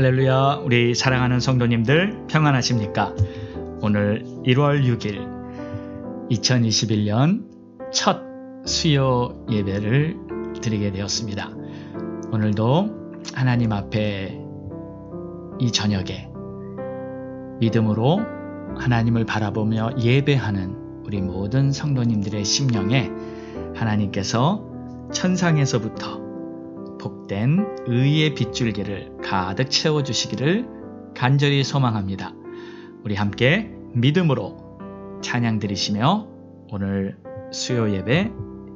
할렐루야. 우리 사랑하는 성도님들 평안하십니까? 오늘 1월 6일 2021년 첫 수요 예배를 드리게 되었습니다. 오늘도 하나님 앞에 이 저녁에 믿음으로 하나님을 바라보며 예배하는 우리 모든 성도님들의 심령에 하나님께서 천상에서부터 복된 의의 빗줄기를 가득 채워주시기를 간절히 소망합니다. 우리 함께 믿음으로 찬양 드리시며 오늘 수요 예배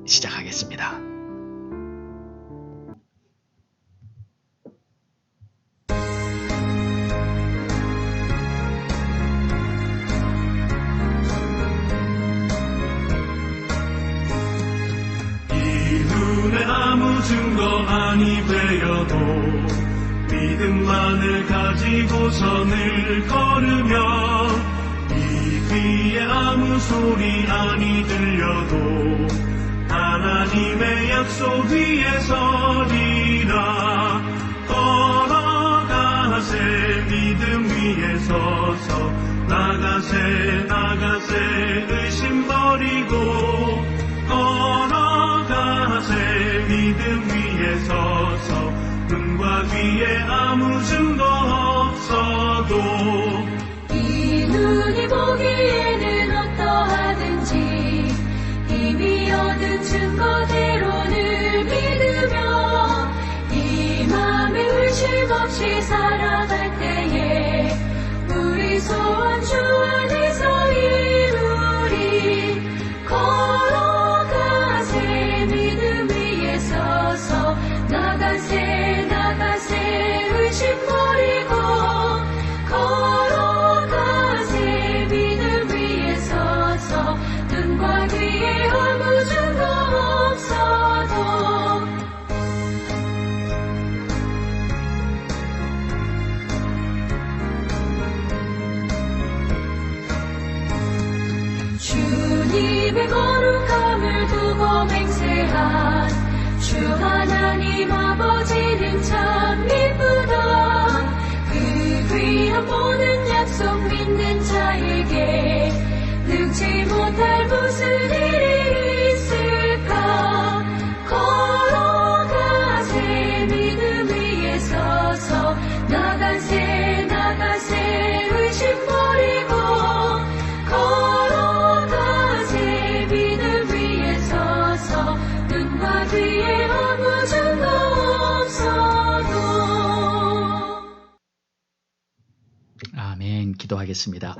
시작하겠습니다. 아무 증거 아니 되어도 믿음만을 가지고서 늘 걸으며 이 귀에 아무 소리 아니 들려도 하나님의 약속 위에 서리라. 걸어가세 믿음 위에 서서 나가세 의심 버리고 믿음 위에 서서 눈과 귀에 아무 증거 없어도 이 눈이 보기에는 어떠하든지 이미 얻은 증거대로를 믿으며 이 맘에 의심 없이 살아갈 때에 우리 소원 주 안에서 이루리. 걸어가세 믿음 위에 서서 나가세 의심 버리고 걸어가세 믿음 위에 서서 눈과 귀에 아무 증거 없어도 주님의 거룩함을 두고 맹세한 주 하나님 아버지는 참 이쁘다. 그 귀한 모든 약속 믿는 자에게 능치 못할 무슨 일이 있을까. 걸어가세 믿음 위에 서서 나가세 의심 버리고 걸어가세 믿음 위에 서서 눈과 귀에 아무 증거 없어도. 아멘. 기도하겠습니다.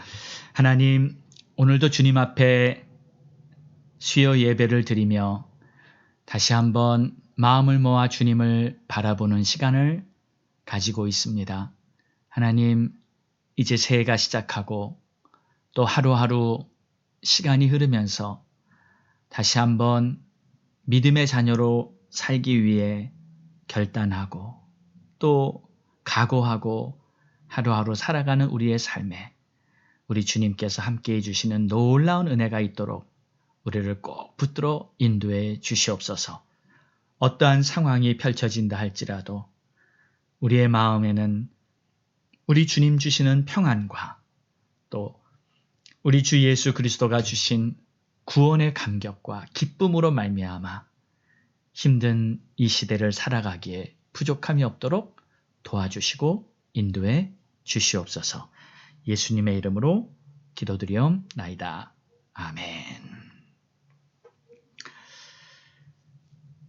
하나님, 오늘도 주님 앞에 수요 예배를 드리며 다시 한번 마음을 모아 주님을 바라보는 시간을 가지고 있습니다. 하나님, 이제 새해가 시작하고 또 하루하루 시간이 흐르면서 다시 한번 믿음의 자녀로 살기 위해 결단하고 또 각오하고 하루하루 살아가는 우리의 삶에 우리 주님께서 함께해 주시는 놀라운 은혜가 있도록 우리를 꼭 붙들어 인도해 주시옵소서. 어떠한 상황이 펼쳐진다 할지라도 우리의 마음에는 우리 주님 주시는 평안과 또 우리 주 예수 그리스도가 주신 구원의 감격과 기쁨으로 말미암아 힘든 이 시대를 살아가기에 부족함이 없도록 도와주시고 인도해 주시옵소서. 예수님의 이름으로 기도드리옵나이다. 아멘.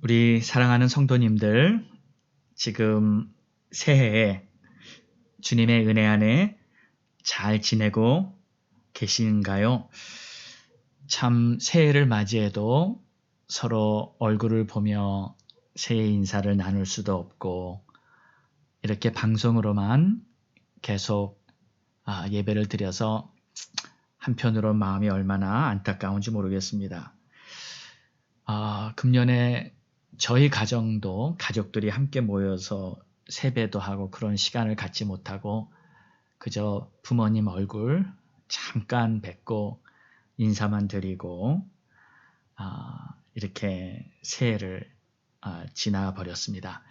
우리 사랑하는 성도님들, 지금 새해에 주님의 은혜 안에 잘 지내고 계신가요? 참 새해를 맞이해도 서로 얼굴을 보며 새해 인사를 나눌 수도 없고 이렇게 방송으로만 계속 예배를 드려서 한편으로 마음이 얼마나 안타까운지 모르겠습니다. 금년에 저희 가정도 가족들이 함께 모여서 세배도 하고 그런 시간을 갖지 못하고 그저 부모님 얼굴 잠깐 뵙고 인사만 드리고 이렇게 새해를 지나버렸습니다.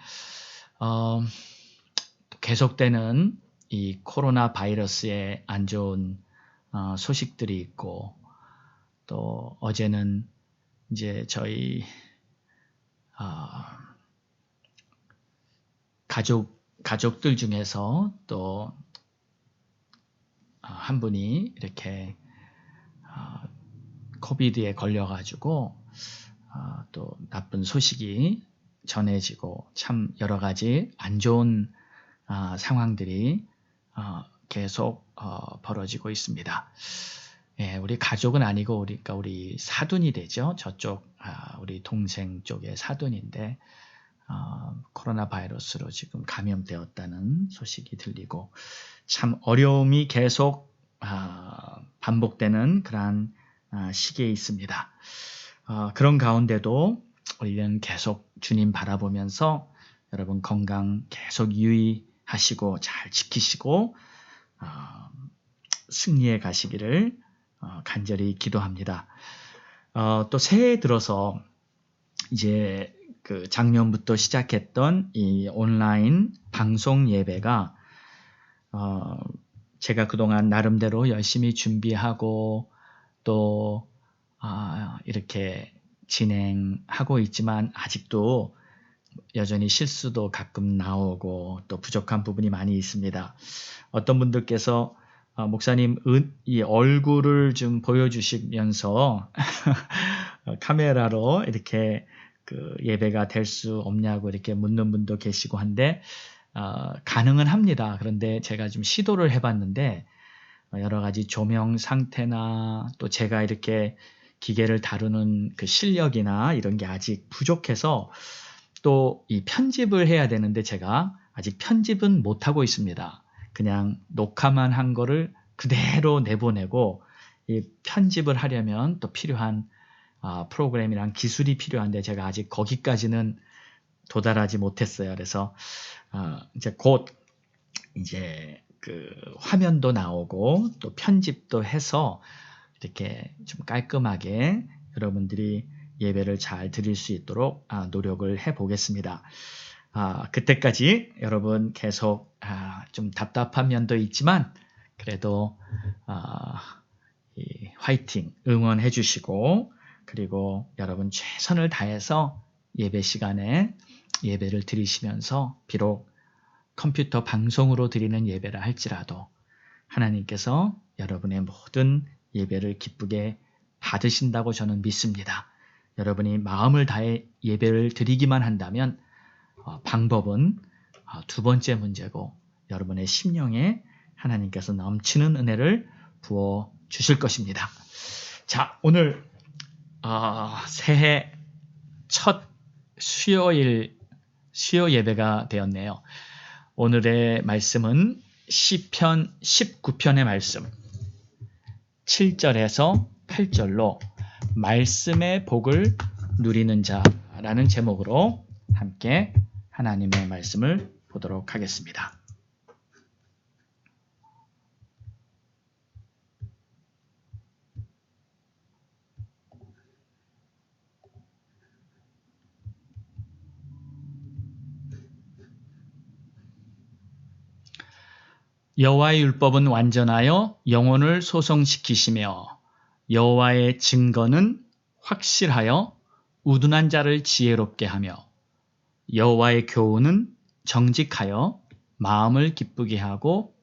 계속되는 이 코로나 바이러스의 안 좋은 소식들이 있고, 또 어제는 이제 저희 가족들 중에서 또 한 분이 이렇게 코비드에 걸려가지고 또 나쁜 소식이 전해지고, 참 여러 가지 안 좋은 상황들이 계속 벌어지고 있습니다. 예, 우리 가족은 아니고 우리 사돈이 되죠. 저쪽 우리 동생 쪽의 사돈인데 코로나 바이러스로 지금 감염되었다는 소식이 들리고, 참 어려움이 계속 반복되는 그러한 시기에 있습니다. 그런 가운데도 우리는 계속 주님 바라보면서 여러분 건강 계속 유의하시고 잘 지키시고 승리해 가시기를 간절히 기도합니다. 또 새해 들어서 이제 그 작년부터 시작했던 이 온라인 방송 예배가 제가 그동안 나름대로 열심히 준비하고 또 이렇게 진행하고 있지만 아직도 여전히 실수도 가끔 나오고 또 부족한 부분이 많이 있습니다. 어떤 분들께서 목사님 이 얼굴을 좀 보여주시면서 카메라로 이렇게 그 예배가 될 수 없냐고 이렇게 묻는 분도 계시고 한데 가능은 합니다. 그런데 제가 좀 시도를 해봤는데 여러 가지 조명 상태나 또 제가 이렇게 기계를 다루는 그 실력이나 이런 게 아직 부족해서 또 이 편집을 해야 되는데 제가 아직 편집은 못하고 있습니다. 그냥 녹화만 한 거를 그대로 내보내고 이 편집을 하려면 또 필요한 프로그램이랑 기술이 필요한데 제가 아직 거기까지는 도달하지 못했어요. 그래서 이제 곧 이제 그 화면도 나오고 또 편집도 해서 이렇게 좀 깔끔하게 여러분들이 예배를 잘 드릴 수 있도록 노력을 해 보겠습니다. 그때까지 여러분 계속 좀 답답한 면도 있지만 그래도 화이팅 응원해 주시고, 그리고 여러분 최선을 다해서 예배 시간에 예배를 드리시면서 비록 컴퓨터 방송으로 드리는 예배라 할지라도 하나님께서 여러분의 모든 예배를 기쁘게 받으신다고 저는 믿습니다. 여러분이 마음을 다해 예배를 드리기만 한다면 방법은 두 번째 문제고, 여러분의 심령에 하나님께서 넘치는 은혜를 부어 주실 것입니다. 자, 오늘 새해 첫 수요 예배가 되었네요. 오늘의 말씀은 시편 19편의 말씀 7절에서 8절로 말씀의 복을 누리는 자라는 제목으로 함께 하나님의 말씀을 보도록 하겠습니다. 여호와의 율법은 완전하여 영혼을 소성시키시며 여호와의 증거는 확실하여 우둔한 자를 지혜롭게 하며 여호와의 교훈은 정직하여 마음을 기쁘게 하고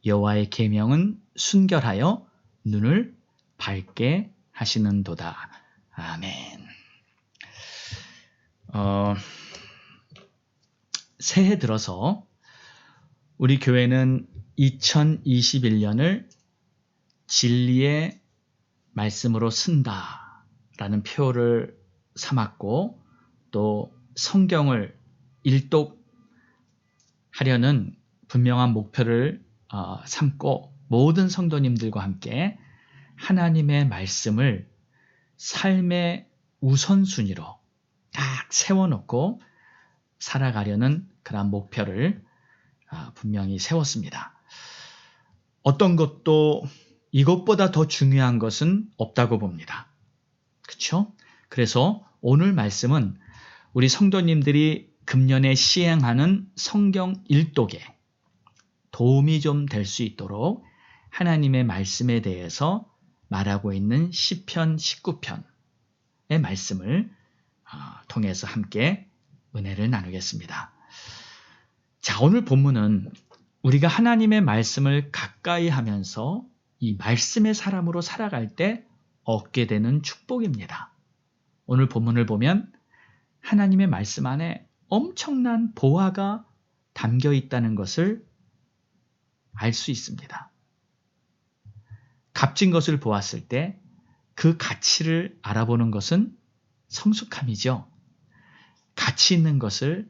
여호와의 계명은 순결하여 눈을 밝게 하시는도다. 아멘. 새해 들어서 우리 교회는 2021년을 진리의 말씀으로 쓴다라는 표를 삼았고, 또 성경을 일독하려는 분명한 목표를 삼고 모든 성도님들과 함께 하나님의 말씀을 삶의 우선순위로 딱 세워놓고 살아가려는 그런 목표를 분명히 세웠습니다. 어떤 것도 이것보다 더 중요한 것은 없다고 봅니다. 그렇죠? 그래서 오늘 말씀은 우리 성도님들이 금년에 시행하는 성경 일독에 도움이 좀 될 수 있도록 하나님의 말씀에 대해서 말하고 있는 시편 19편의 말씀을 통해서 함께 은혜를 나누겠습니다. 자, 오늘 본문은 우리가 하나님의 말씀을 가까이 하면서 이 말씀의 사람으로 살아갈 때 얻게 되는 축복입니다. 오늘 본문을 보면 하나님의 말씀 안에 엄청난 보화가 담겨 있다는 것을 알 수 있습니다. 값진 것을 보았을 때 그 가치를 알아보는 것은 성숙함이죠. 가치 있는 것을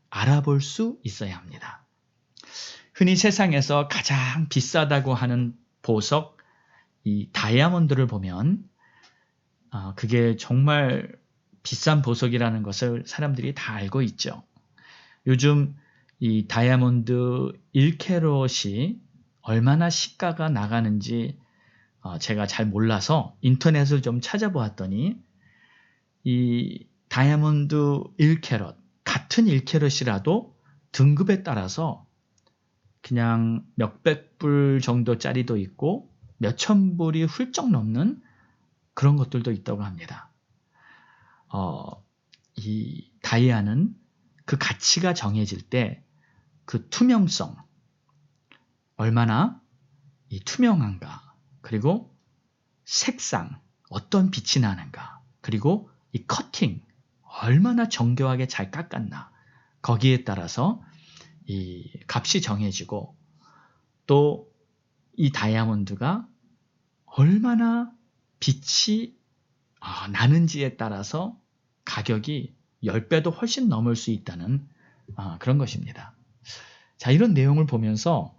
알아볼 수 있어야 합니다. 흔히 세상에서 가장 비싸다고 하는 보석, 이 다이아몬드를 보면 그게 정말 비싼 보석이라는 것을 사람들이 다 알고 있죠. 요즘 이 다이아몬드 1캐럿이 얼마나 시가가 나가는지 제가 잘 몰라서 인터넷을 좀 찾아보았더니 이 다이아몬드 1캐럿, 같은 1캐럿이라도 등급에 따라서 그냥 몇백 불 정도짜리도 있고 몇천 불이 훌쩍 넘는 그런 것들도 있다고 합니다. 이 다이아는 그 가치가 정해질 때 그 투명성, 얼마나 이 투명한가, 그리고 색상, 어떤 빛이 나는가, 그리고 이 커팅, 얼마나 정교하게 잘 깎았나, 거기에 따라서 이 값이 정해지고 또 이 다이아몬드가 얼마나 빛이 나는지에 따라서 가격이 10배도 훨씬 넘을 수 있다는 그런 것입니다. 자, 이런 내용을 보면서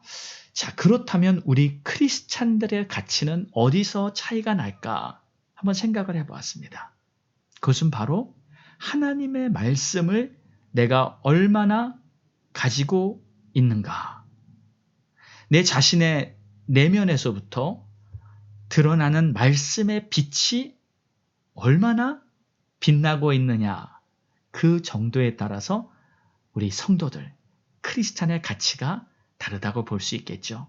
자, 그렇다면 우리 크리스찬들의 가치는 어디서 차이가 날까 한번 생각을 해보았습니다. 그것은 바로 하나님의 말씀을 내가 얼마나 가지고 있는가. 내 자신의 내면에서부터 드러나는 말씀의 빛이 얼마나 빛나고 있느냐, 그 정도에 따라서 우리 성도들, 크리스찬의 가치가 다르다고 볼 수 있겠죠.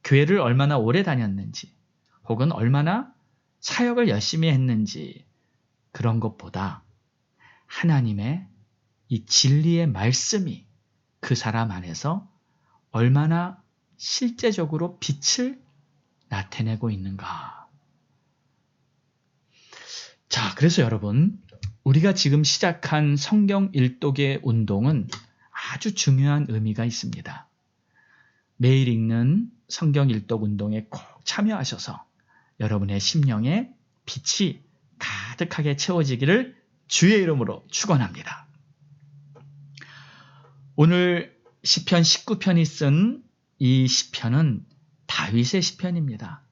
교회를 얼마나 오래 다녔는지, 혹은 얼마나 사역을 열심히 했는지, 그런 것보다 하나님의 이 진리의 말씀이 그 사람 안에서 얼마나 실제적으로 빛을 나타내고 있는가. 자, 그래서 여러분, 우리가 지금 시작한 성경 일독의 운동은 아주 중요한 의미가 있습니다. 매일 읽는 성경 일독 운동에 꼭 참여하셔서 여러분의 심령에 빛이 가득하게 채워지기를 주의 이름으로 축원합니다. 오늘 시편 19편이 쓴 이 시편은 다윗의 시편입니다.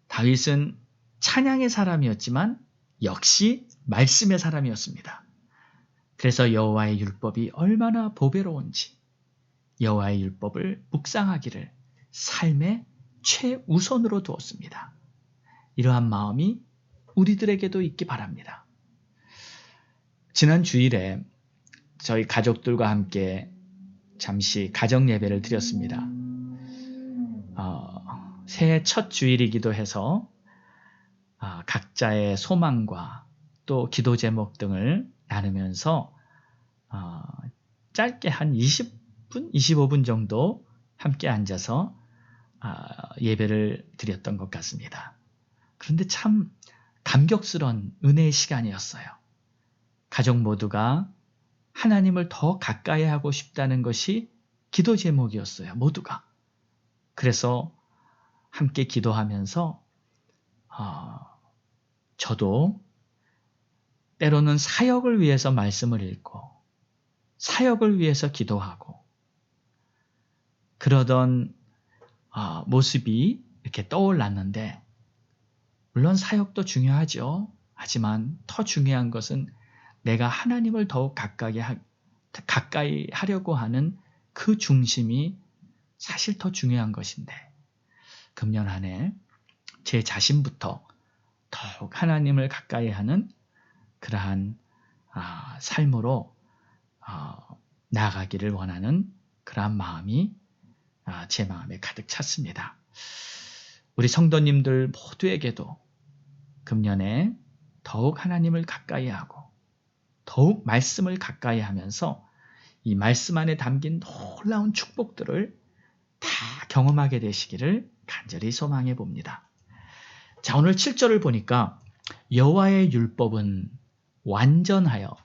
다윗은 찬양의 사람이었지만 역시 말씀의 사람이었습니다. 그래서 여호와의 율법이 얼마나 보배로운지, 여호와의 율법을 묵상하기를 삶의 최우선으로 두었습니다. 이러한 마음이 우리들에게도 있기 바랍니다. 지난 주일에 저희 가족들과 함께 잠시 가정 예배를 드렸습니다. 새해 첫 주일이기도 해서 각자의 소망과 또 기도 제목 등을 나누면서 짧게 한 20분, 25분 정도 함께 앉아서 예배를 드렸던 것 같습니다. 그런데 참 감격스러운 은혜의 시간이었어요. 가족 모두가 하나님을 더 가까이 하고 싶다는 것이 기도 제목이었어요. 모두가. 그래서 함께 기도하면서 저도 때로는 사역을 위해서 말씀을 읽고 사역을 위해서 기도하고 그러던 모습이 이렇게 떠올랐는데, 물론 사역도 중요하죠. 하지만 더 중요한 것은 내가 하나님을 더욱 가까이 하려고 하는 그 중심이 사실 더 중요한 것인데, 금년 한 해 제 자신부터 더욱 하나님을 가까이 하는 그러한 삶으로 나아가기를 원하는 그러한 마음이 제 마음에 가득 찼습니다. 우리 성도님들 모두에게도 금년에 더욱 하나님을 가까이 하고 더욱 말씀을 가까이 하면서 이 말씀 안에 담긴 놀라운 축복들을 다 경험하게 되시기를 간절히 소망해 봅니다. 자, 오늘 7절을 보니까 여호와의 율법은 완전하여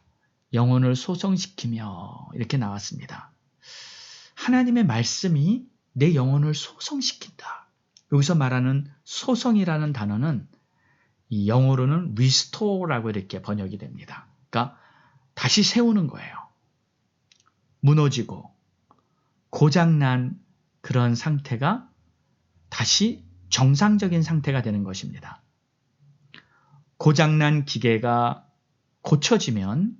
영혼을 소성시키며 이렇게 나왔습니다. 하나님의 말씀이 내 영혼을 소성시킨다. 여기서 말하는 소성이라는 단어는 이 영어로는 restore라고 이렇게 번역이 됩니다. 그러니까 다시 세우는 거예요. 무너지고 고장난 그런 상태가 다시 정상적인 상태가 되는 것입니다. 고장난 기계가 고쳐지면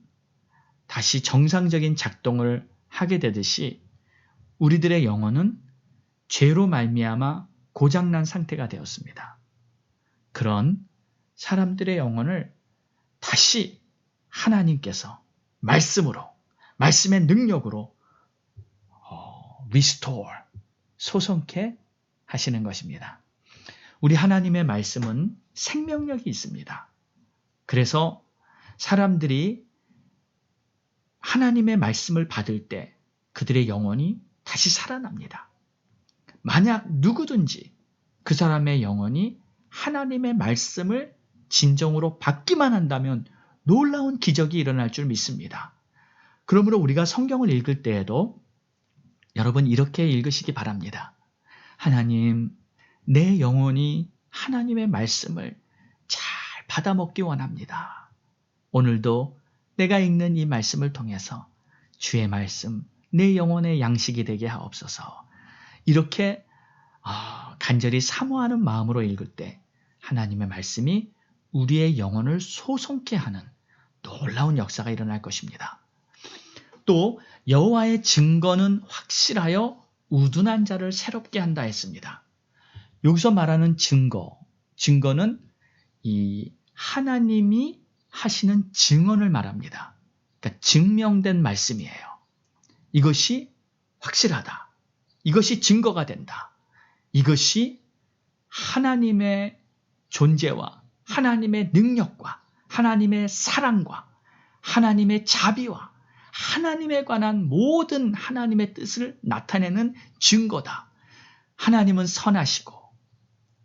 다시 정상적인 작동을 하게 되듯이 우리들의 영혼은 죄로 말미암아 고장난 상태가 되었습니다. 그런 사람들의 영혼을 다시 하나님께서 말씀으로, 말씀의 능력으로 restore, 소성케 하시는 것입니다. 우리 하나님의 말씀은 생명력이 있습니다. 그래서 사람들이 하나님의 말씀을 받을 때 그들의 영혼이 다시 살아납니다. 만약 누구든지 그 사람의 영혼이 하나님의 말씀을 진정으로 받기만 한다면 놀라운 기적이 일어날 줄 믿습니다. 그러므로 우리가 성경을 읽을 때에도 여러분 이렇게 읽으시기 바랍니다. 하나님, 내 영혼이 하나님의 말씀을 잘 받아먹기 원합니다. 오늘도 내가 읽는 이 말씀을 통해서 주의 말씀, 내 영혼의 양식이 되게 하옵소서. 이렇게 간절히 사모하는 마음으로 읽을 때 하나님의 말씀이 우리의 영혼을 소성케 하는 놀라운 역사가 일어날 것입니다. 또 여호와의 증거는 확실하여 우둔한 자를 새롭게 한다 했습니다. 여기서 말하는 증거는 이 하나님이 하시는 증언을 말합니다. 그러니까 증명된 말씀이에요. 이것이 확실하다. 이것이 증거가 된다. 이것이 하나님의 존재와 하나님의 능력과 하나님의 사랑과 하나님의 자비와 하나님에 관한 모든 하나님의 뜻을 나타내는 증거다. 하나님은 선하시고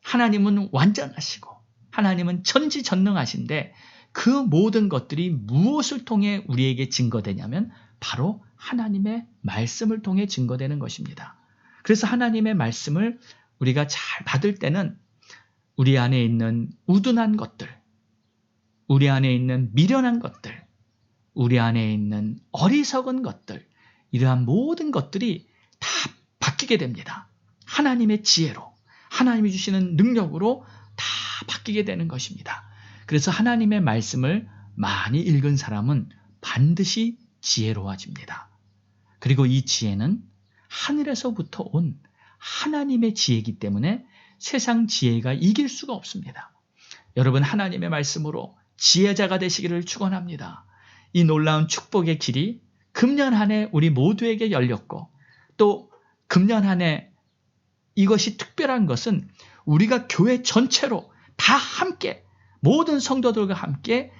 하나님은 완전하시고 하나님은 전지전능하신데 그 모든 것들이 무엇을 통해 우리에게 증거되냐면 바로 하나님의 말씀을 통해 증거되는 것입니다. 그래서 하나님의 말씀을 우리가 잘 받을 때는 우리 안에 있는 우둔한 것들, 우리 안에 있는 미련한 것들, 우리 안에 있는 어리석은 것들, 이러한 모든 것들이 다 바뀌게 됩니다. 하나님의 지혜로, 하나님이 주시는 능력으로 다 바뀌게 되는 것입니다. 그래서 하나님의 말씀을 많이 읽은 사람은 반드시 지혜로워집니다. 그리고 이 지혜는 하늘에서부터 온 하나님의 지혜이기 때문에 세상 지혜가 이길 수가 없습니다. 여러분 하나님의 말씀으로 지혜자가 되시기를 축원합니다. 이 놀라운 축복의 길이 금년 한 해 우리 모두에게 열렸고 또 금년 한 해 이것이 특별한 것은 우리가 교회 전체로 다 함께 모든 성도들과 함께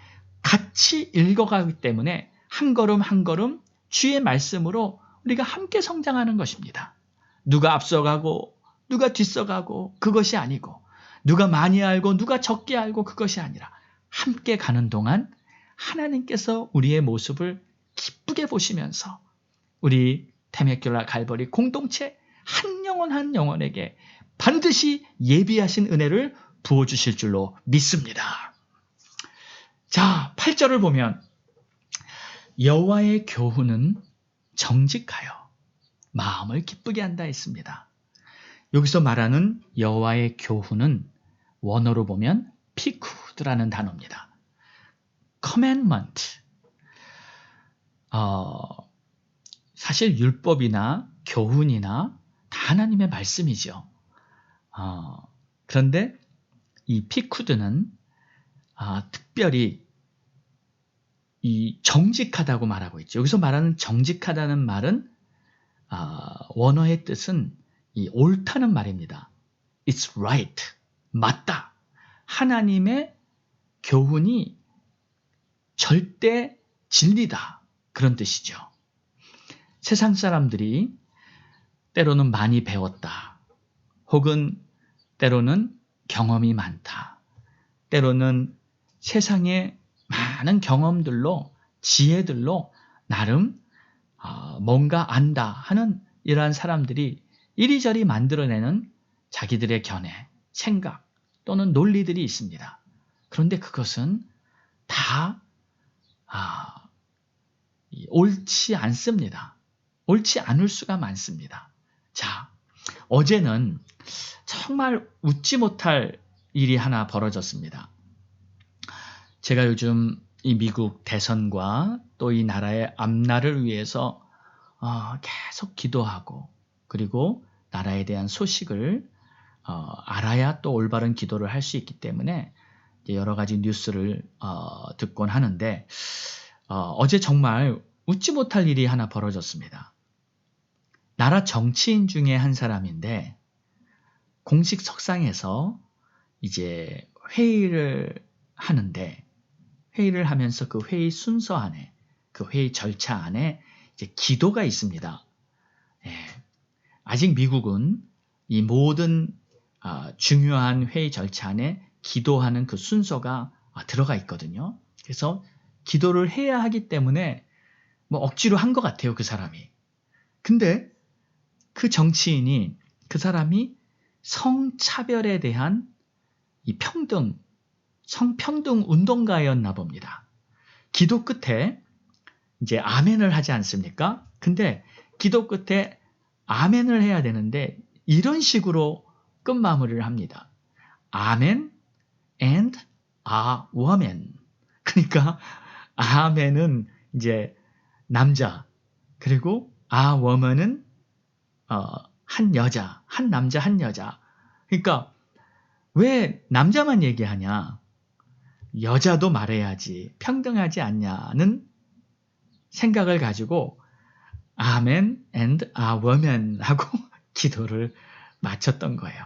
같이 읽어가기 때문에 한 걸음 한 걸음 주의 말씀으로 우리가 함께 성장하는 것입니다. 누가 앞서가고 누가 뒤서가고 그것이 아니고 누가 많이 알고 누가 적게 알고 그것이 아니라 함께 가는 동안 하나님께서 우리의 모습을 기쁘게 보시면서 우리 태맥교라 갈보리 공동체 한 영혼 한 영혼에게 반드시 예비하신 은혜를 부어주실 줄로 믿습니다. 자, 8절을 보면 여호와의 교훈은 정직하여 마음을 기쁘게 한다 했습니다. 여기서 말하는 여호와의 교훈은 원어로 보면 피쿠드라는 단어입니다. commandment. 사실 율법이나 교훈이나 다 하나님의 말씀이죠. 그런데 이 피쿠드는 특별히 이 정직하다고 말하고 있죠. 여기서 말하는 정직하다는 말은 원어의 뜻은 이 옳다는 말입니다. It's right. 맞다. 하나님의 교훈이 절대 진리다. 그런 뜻이죠. 세상 사람들이 때로는 많이 배웠다. 혹은 때로는 경험이 많다. 때로는 세상의 많은 경험들로, 지혜들로 나름 뭔가 안다 하는 이러한 사람들이 이리저리 만들어내는 자기들의 견해, 생각 또는 논리들이 있습니다. 그런데 그것은 다 옳지 않습니다. 옳지 않을 수가 많습니다. 자, 어제는 정말 웃지 못할 일이 하나 벌어졌습니다. 제가 요즘 이 미국 대선과 또 이 나라의 앞날을 위해서 계속 기도하고 그리고 나라에 대한 소식을 알아야 또 올바른 기도를 할 수 있기 때문에 여러 가지 뉴스를 듣곤 하는데 어제 정말 웃지 못할 일이 하나 벌어졌습니다. 나라 정치인 중에 한 사람인데 공식 석상에서 이제 회의를 하는데 회의를 하면서 그 회의 순서 안에 그 회의 절차 안에 이제 기도가 있습니다. 아직 미국은 이 모든 중요한 회의 절차 안에 기도하는 그 순서가 들어가 있거든요. 그래서 기도를 해야 하기 때문에 뭐 억지로 한 것 같아요, 그 사람이. 근데 그 정치인이 그 사람이 성차별에 대한 이 성평등 운동가였나 봅니다. 기도 끝에 이제 아멘을 하지 않습니까? 근데 기도 끝에 아멘을 해야 되는데 이런 식으로 끝마무리를 합니다. 아멘 and a woman. 그러니까 아멘은 이제 남자, 그리고 a woman은 한 여자, 한 남자, 한 여자. 그러니까 왜 남자만 얘기하냐? 여자도 말해야지 평등하지 않냐는 생각을 가지고 아멘 and a woman 하고 기도를 마쳤던 거예요.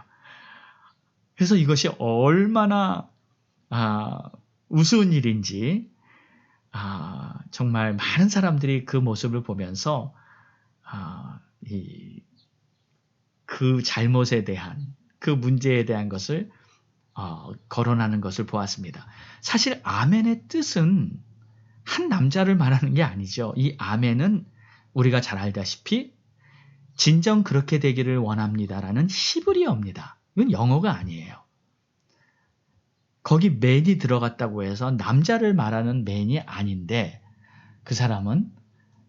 그래서 이것이 얼마나 우스운 일인지 정말 많은 사람들이 그 모습을 보면서 그 잘못에 대한 그 문제에 대한 것을 거론하는 것을 보았습니다. 사실 아멘의 뜻은 한 남자를 말하는 게 아니죠. 이 아멘은 우리가 잘 알다시피 진정 그렇게 되기를 원합니다라는 히브리어입니다. 이건 영어가 아니에요. 거기 맨이 들어갔다고 해서 남자를 말하는 맨이 아닌데 그 사람은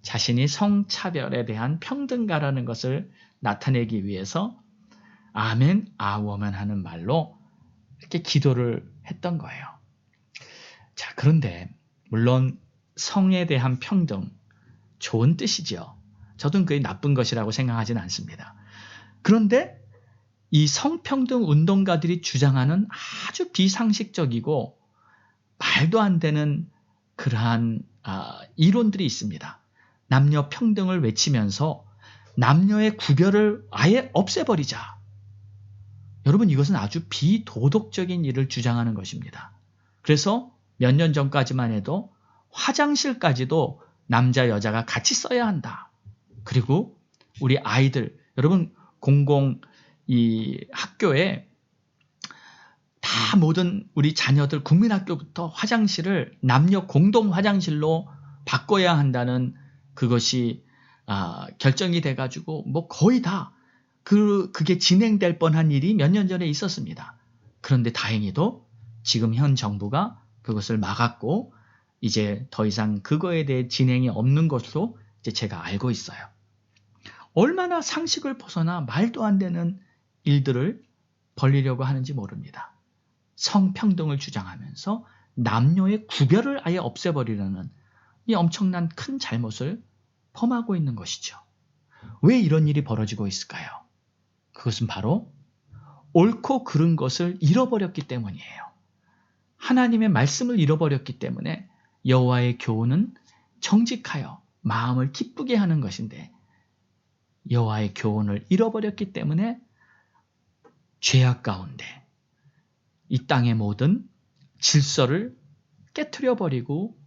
자신이 성차별에 대한 평등가라는 것을 나타내기 위해서 아멘, 아워만 하는 말로 이렇게 기도를 했던 거예요. 자, 그런데 물론 성에 대한 평등, 좋은 뜻이죠. 저도 그게 나쁜 것이라고 생각하지는 않습니다. 그런데 이 성평등 운동가들이 주장하는 아주 비상식적이고 말도 안 되는 그러한 이론들이 있습니다. 남녀 평등을 외치면서 남녀의 구별을 아예 없애버리자. 여러분, 이것은 아주 비도덕적인 일을 주장하는 것입니다. 그래서 몇 년 전까지만 해도 화장실까지도 남자, 여자가 같이 써야 한다. 그리고 우리 아이들, 여러분 이 학교에 다 모든 우리 자녀들 국민학교부터 화장실을 남녀 공동 화장실로 바꿔야 한다는 그것이 결정이 돼가지고 뭐 거의 다 그게 진행될 뻔한 일이 몇 년 전에 있었습니다. 그런데 다행히도 지금 현 정부가 그것을 막았고 이제 더 이상 그거에 대해 진행이 없는 것으로 이제 제가 알고 있어요. 얼마나 상식을 벗어나 말도 안 되는 일들을 벌리려고 하는지 모릅니다. 성평등을 주장하면서 남녀의 구별을 아예 없애버리려는 이 엄청난 큰 잘못을 범하고 있는 것이죠. 왜 이런 일이 벌어지고 있을까요? 그것은 바로 옳고 그른 것을 잃어버렸기 때문이에요. 하나님의 말씀을 잃어버렸기 때문에 여호와의 교훈은 정직하여 마음을 기쁘게 하는 것인데 여호와의 교훈을 잃어버렸기 때문에 죄악 가운데 이 땅의 모든 질서를 깨트려버리고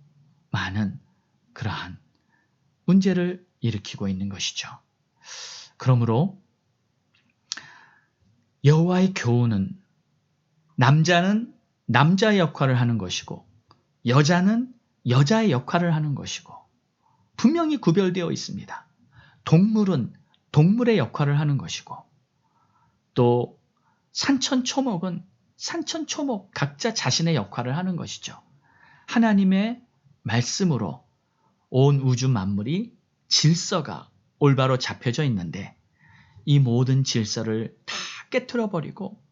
많은 그러한 문제를 일으키고 있는 것이죠. 그러므로 여호와의 교훈은 남자는 남자의 역할을 하는 것이고 여자는 여자의 역할을 하는 것이고 분명히 구별되어 있습니다. 동물은 동물의 역할을 하는 것이고 또 산천초목은 산천초목 각자 자신의 역할을 하는 것이죠. 하나님의 말씀으로 온 우주 만물이 질서가 올바로 잡혀져 있는데 이 모든 질서를 다 깨트려버리고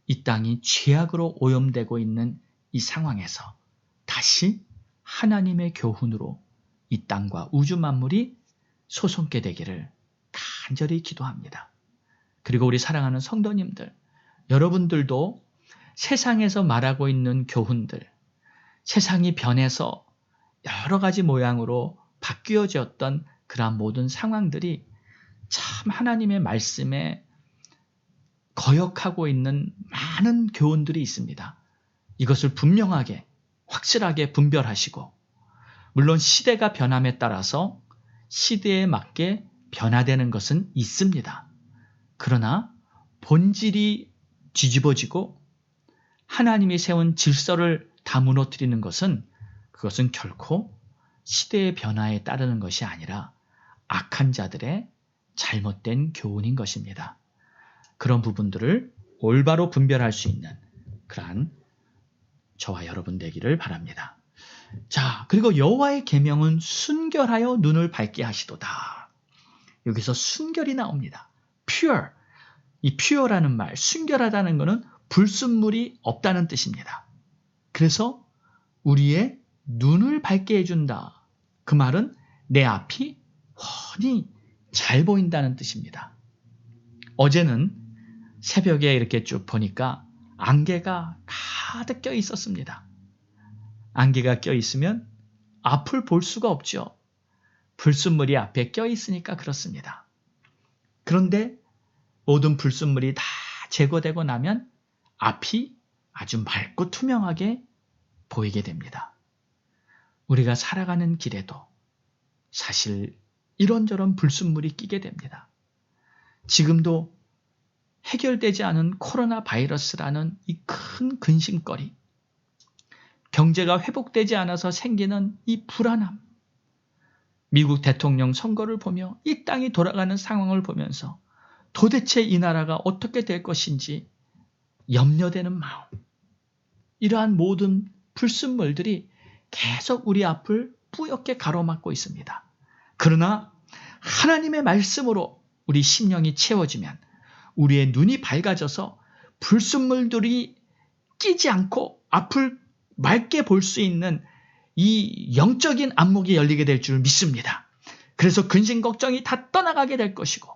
이 땅이 죄악으로 오염되고 있는 이 상황에서 다시 하나님의 교훈으로 이 땅과 우주 만물이 소송케 되기를 간절히 기도합니다. 그리고 우리 사랑하는 성도님들, 여러분들도 세상에서 말하고 있는 교훈들, 세상이 변해서 여러 가지 모양으로 바뀌어졌던 그러한 모든 상황들이 참 하나님의 말씀에 거역하고 있는 많은 교훈들이 있습니다. 이것을 분명하게 확실하게 분별하시고 물론 시대가 변함에 따라서 시대에 맞게 변화되는 것은 있습니다. 그러나 본질이 뒤집어지고 하나님이 세운 질서를 다 무너뜨리는 것은 그것은 결코 시대의 변화에 따르는 것이 아니라 악한 자들의 잘못된 교훈인 것입니다. 그런 부분들을 올바로 분별할 수 있는 그러한 저와 여러분 되기를 바랍니다. 자, 그리고 여호와의 계명은 순결하여 눈을 밝게 하시도다. 여기서 순결이 나옵니다. pure. 이 pure라는 말, 순결하다는 것은 불순물이 없다는 뜻입니다. 그래서 우리의 눈을 밝게 해준다. 그 말은 내 앞이 훤히 잘 보인다는 뜻입니다. 어제는 새벽에 이렇게 쭉 보니까 안개가 가득 껴 있었습니다. 안개가 껴 있으면 앞을 볼 수가 없죠. 불순물이 앞에 껴 있으니까 그렇습니다. 그런데 모든 불순물이 다 제거되고 나면 앞이 아주 맑고 투명하게 보이게 됩니다. 우리가 살아가는 길에도 사실 이런저런 불순물이 끼게 됩니다. 지금도 해결되지 않은 코로나 바이러스라는 이 큰 근심거리, 경제가 회복되지 않아서 생기는 이 불안함, 미국 대통령 선거를 보며 이 땅이 돌아가는 상황을 보면서 도대체 이 나라가 어떻게 될 것인지 염려되는 마음, 이러한 모든 불순물들이 계속 우리 앞을 뿌옇게 가로막고 있습니다. 그러나 하나님의 말씀으로 우리 심령이 채워지면 우리의 눈이 밝아져서 불순물들이 끼지 않고 앞을 맑게 볼 수 있는 이 영적인 안목이 열리게 될 줄 믿습니다. 그래서 근심 걱정이 다 떠나가게 될 것이고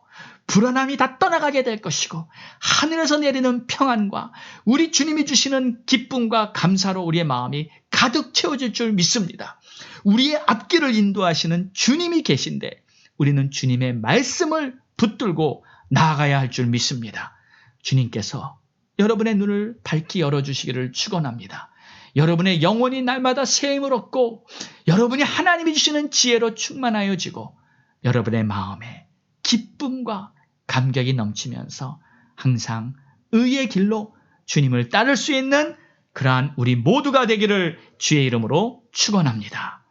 불안함이 다 떠나가게 될 것이고 하늘에서 내리는 평안과 우리 주님이 주시는 기쁨과 감사로 우리의 마음이 가득 채워질 줄 믿습니다. 우리의 앞길을 인도하시는 주님이 계신데 우리는 주님의 말씀을 붙들고 나아가야 할 줄 믿습니다. 주님께서 여러분의 눈을 밝히 열어주시기를 축원합니다. 여러분의 영혼이 날마다 새 힘을 얻고 여러분이 하나님이 주시는 지혜로 충만하여지고 여러분의 마음에 기쁨과 감격이 넘치면서 항상 의의 길로 주님을 따를 수 있는 그러한 우리 모두가 되기를 주의 이름으로 축원합니다.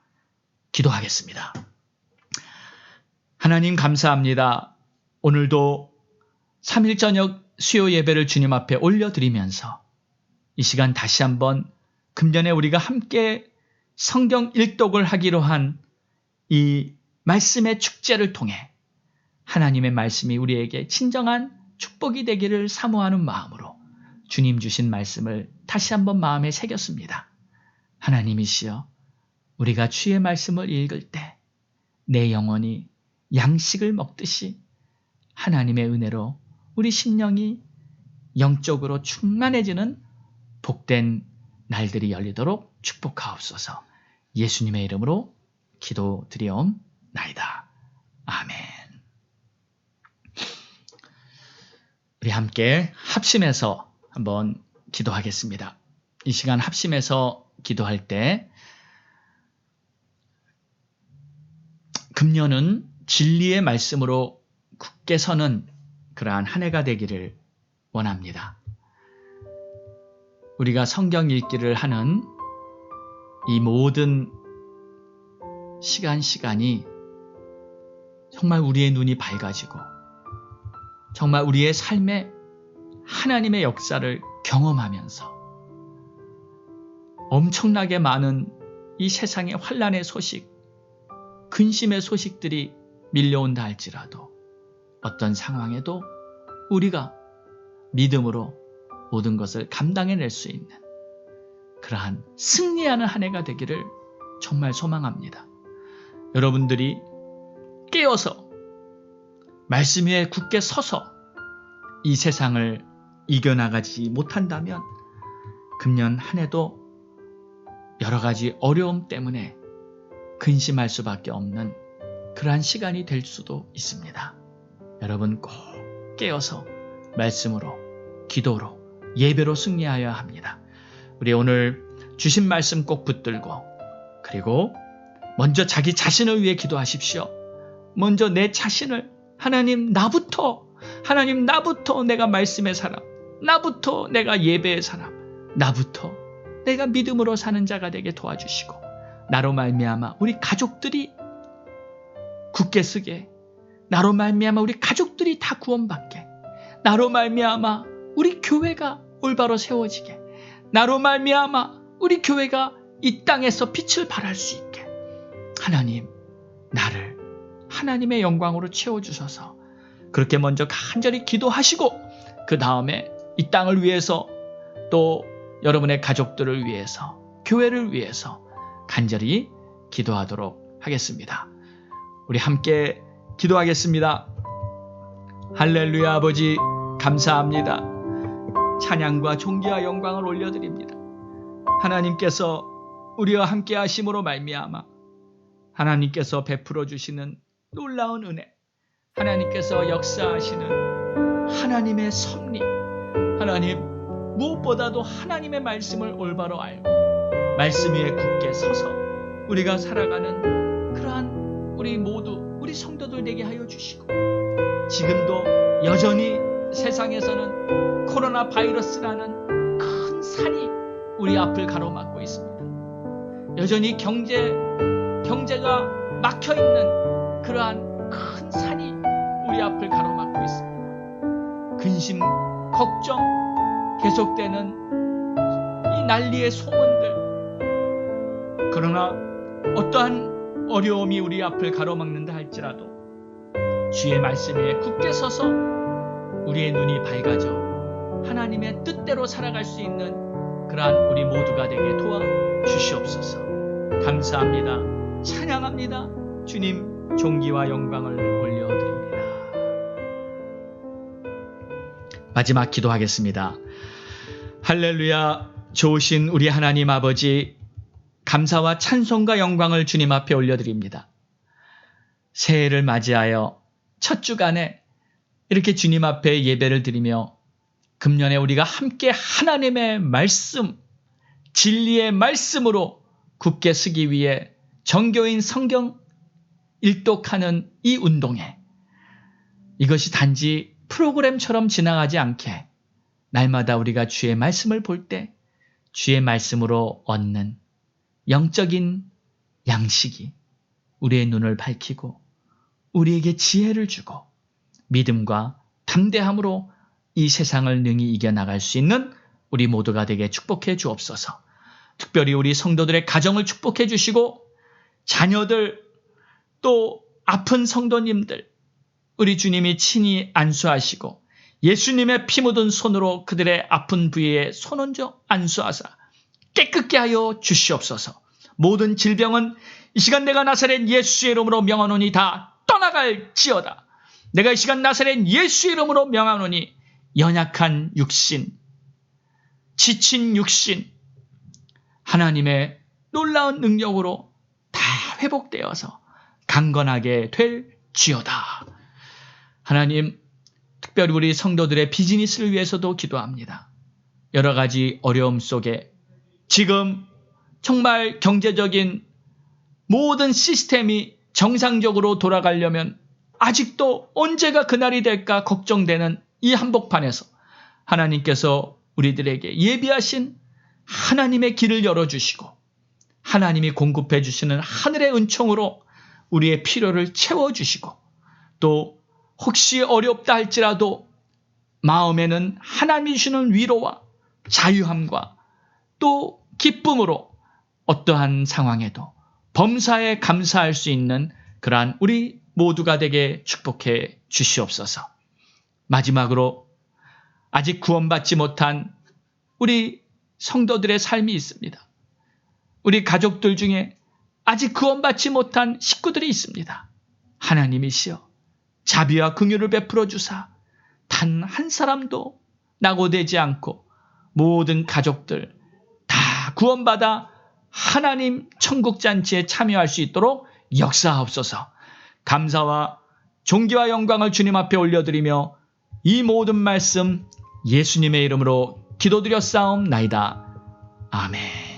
기도하겠습니다. 하나님 감사합니다. 오늘도 3일 저녁 수요 예배를 주님 앞에 올려드리면서 이 시간 다시 한번 금년에 우리가 함께 성경 일독을 하기로 한 이 말씀의 축제를 통해 하나님의 말씀이 우리에게 진정한 축복이 되기를 사모하는 마음으로 주님 주신 말씀을 다시 한번 마음에 새겼습니다. 하나님이시여, 우리가 주의 말씀을 읽을 때 내 영혼이 양식을 먹듯이 하나님의 은혜로 우리 심령이 영적으로 충만해지는 복된 날들이 열리도록 축복하옵소서. 예수님의 이름으로 기도드리옵나이다. 아멘. 우리 함께 합심해서 한번 기도하겠습니다. 이 시간 합심해서 기도할 때 금년은 진리의 말씀으로 굳게 서는 그러한 한 해가 되기를 원합니다. 우리가 성경 읽기를 하는 이 모든 시간이 정말 우리의 눈이 밝아지고 정말 우리의 삶에 하나님의 역사를 경험하면서 엄청나게 많은 이 세상의 환난의 소식, 근심의 소식들이 밀려온다 할지라도 어떤 상황에도 우리가 믿음으로 모든 것을 감당해낼 수 있는 그러한 승리하는 한 해가 되기를 정말 소망합니다. 여러분들이 깨어서 말씀 위에 굳게 서서 이 세상을 이겨나가지 못한다면 금년 한 해도 여러 가지 어려움 때문에 근심할 수밖에 없는 그러한 시간이 될 수도 있습니다. 여러분 꼭 깨어서 말씀으로, 기도로, 예배로 승리하여야 합니다. 우리 오늘 주신 말씀 꼭 붙들고 그리고 먼저 자기 자신을 위해 기도하십시오. 먼저 내 자신을 하나님 나부터 내가 말씀의 사람, 나부터 내가 예배의 사람, 나부터 내가 믿음으로 사는 자가 되게 도와주시고 나로 말미암아 우리 가족들이 굳게 서게, 나로 말미암아 우리 가족들이 다 구원받게, 나로 말미암아 우리 교회가 올바로 세워지게, 나로 말미암아 우리 교회가 이 땅에서 빛을 발할 수 있게 하나님 나를 하나님의 영광으로 채워주셔서 그렇게 먼저 간절히 기도하시고 그 다음에 이 땅을 위해서 또 여러분의 가족들을 위해서 교회를 위해서 간절히 기도하도록 하겠습니다. 우리 함께 기도하겠습니다. 할렐루야. 아버지 감사합니다. 찬양과 존귀와 영광을 올려드립니다. 하나님께서 우리와 함께 하심으로 말미암아 하나님께서 베풀어 주시는 놀라운 은혜, 하나님께서 역사하시는 하나님의 섭리, 하나님 무엇보다도 하나님의 말씀을 올바로 알고 말씀 위에 굳게 서서 우리가 살아가는 그러한 우리 모두 우리 성도들 되게 하여 주시고 지금도 여전히 세상에서는 코로나 바이러스라는 큰 산이 우리 앞을 가로막고 있습니다. 여전히 경제가 막혀있는 그러한 큰 산이 우리 앞을 가로막고 있습니다. 근심, 걱정, 계속되는 이 난리의 소문들. 그러나 어떠한 어려움이 우리 앞을 가로막는다 할지라도 주의 말씀 위에 굳게 서서 우리의 눈이 밝아져 하나님의 뜻대로 살아갈 수 있는 그러한 우리 모두가 되게 도와주시옵소서. 감사합니다. 찬양합니다. 주님 존귀와 영광을 올려드립니다. 마지막 기도하겠습니다. 할렐루야. 좋으신 우리 하나님 아버지, 감사와 찬송과 영광을 주님 앞에 올려드립니다. 새해를 맞이하여 첫 주간에 이렇게 주님 앞에 예배를 드리며 금년에 우리가 함께 하나님의 말씀, 진리의 말씀으로 굳게 서기 위해 정교인 성경 일독하는 이 운동에 이것이 단지 프로그램처럼 지나가지 않게 날마다 우리가 주의 말씀을 볼 때 주의 말씀으로 얻는 영적인 양식이 우리의 눈을 밝히고 우리에게 지혜를 주고 믿음과 담대함으로 이 세상을 능히 이겨나갈 수 있는 우리 모두가 되게 축복해 주옵소서. 특별히 우리 성도들의 가정을 축복해 주시고 자녀들 또 아픈 성도님들 우리 주님이 친히 안수하시고 예수님의 피 묻은 손으로 그들의 아픈 부위에 손 얹어 안수하사 깨끗게 하여 주시옵소서. 모든 질병은 이 시간 내가 나사렛 예수의 이름으로 명하노니 다 떠나갈지어다. 내가 이 시간 나사렛 예수의 이름으로 명하노니 연약한 육신, 지친 육신 하나님의 놀라운 능력으로 다 회복되어서 강건하게 될지어다. 하나님, 특별히 우리 성도들의 비즈니스를 위해서도 기도합니다. 여러 가지 어려움 속에 지금 정말 경제적인 모든 시스템이 정상적으로 돌아가려면 아직도 언제가 그날이 될까 걱정되는 이 한복판에서 하나님께서 우리들에게 예비하신 하나님의 길을 열어주시고 하나님이 공급해 주시는 하늘의 은총으로 우리의 필요를 채워주시고 또 혹시 어렵다 할지라도 마음에는 하나님이 주시는 위로와 자유함과 또 기쁨으로 어떠한 상황에도 범사에 감사할 수 있는 그러한 우리 모두가 되게 축복해 주시옵소서. 마지막으로 아직 구원받지 못한 우리 성도들의 삶이 있습니다. 우리 가족들 중에 아직 구원받지 못한 식구들이 있습니다. 하나님이시여 자비와 긍휼을 베풀어 주사 단 한 사람도 낙오되지 않고 모든 가족들 다 구원받아 하나님 천국잔치에 참여할 수 있도록 역사하옵소서. 감사와 존귀와 영광을 주님 앞에 올려드리며 이 모든 말씀 예수님의 이름으로 기도드렸사옵나이다. 아멘.